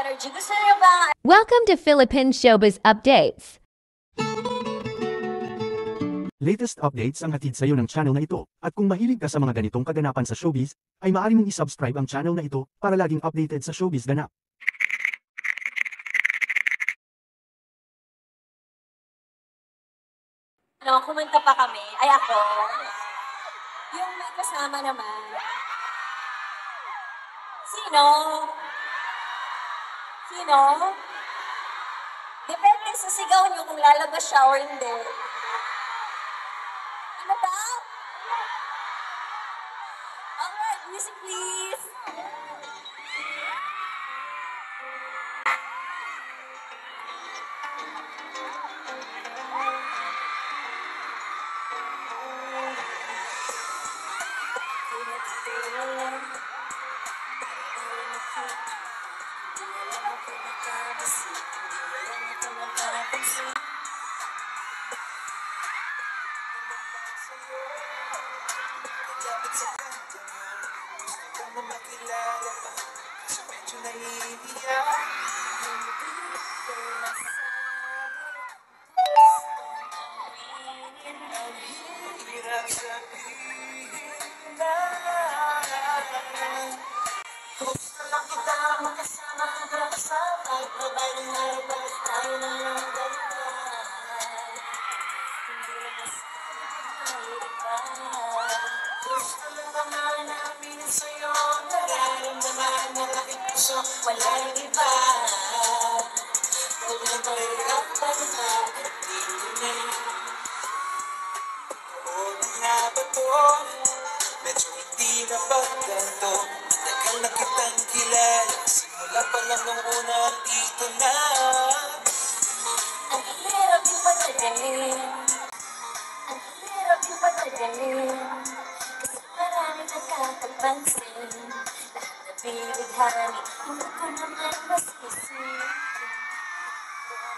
energy. Gusto niyo ba? Welcome to Philippine Showbiz Updates. Latest updates ang hatid sa iyo ng channel na ito. At kung mahilig ka sa mga ganitong kaganapan sa showbiz, ay maaari mong isubscribe ang channel na ito para laging updated sa showbiz ganap. Kumanta pa kami. Ay ako. Yung may kasama naman. Sino? Sino? Depende sa sigaw niyo kung lalabas siya or hindi. Ano ba? Alright, music please. Wala yung iba. Huwag na pahirapan na dito na. Oo na nga ba to? Medyo hindi na pagganto. Tagal na kitang kilala. Simula pa lang nung una dito na. Ang hirap yung patagalin. Ang hirap yung patagalin. Kasi marami nagkakapansin. Binighani, hindi ko naman masisip.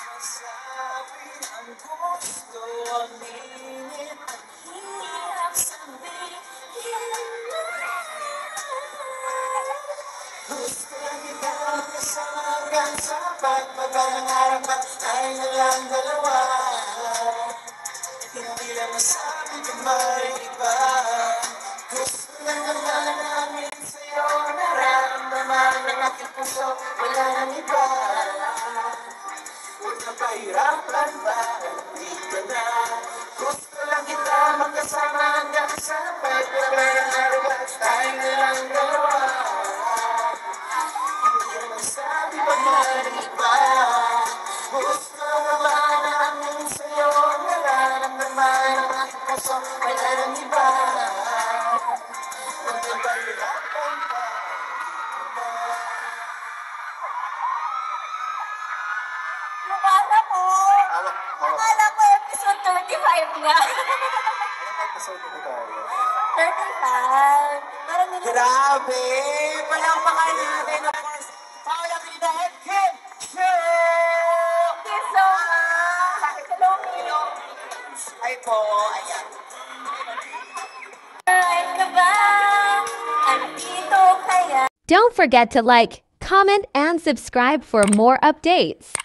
Masabi ang gusto, aminin. Ang hirap sabihin. Gusto nila kasama hanggang sa pagpapangarap at tayo na lang dalawa. Hindi lang masabi kung may iba. Gusto na naman namin sa'yo nararamdaman ng aking puso, wala nang iba. Huwag na pahirapan pa, dito na. Gusto lang kita magkasama hanggang sa pagpapangarap at tayo na lang dalawa. Hindi na masabi pa ng iba. Gusto naman namin sa'yo nararamdaman ng aking puso, wala nang iba. Akala ko episode 35 na. Anong episode na ito? 35. Parang nila. Grabe! Palampakan natin ang first Paula Vida and Kim Show! Thank you so much. Hello, Milo. Ay po, ayan. Alright ka ba? Andito kaya? Don't forget to like, comment, and subscribe for more updates.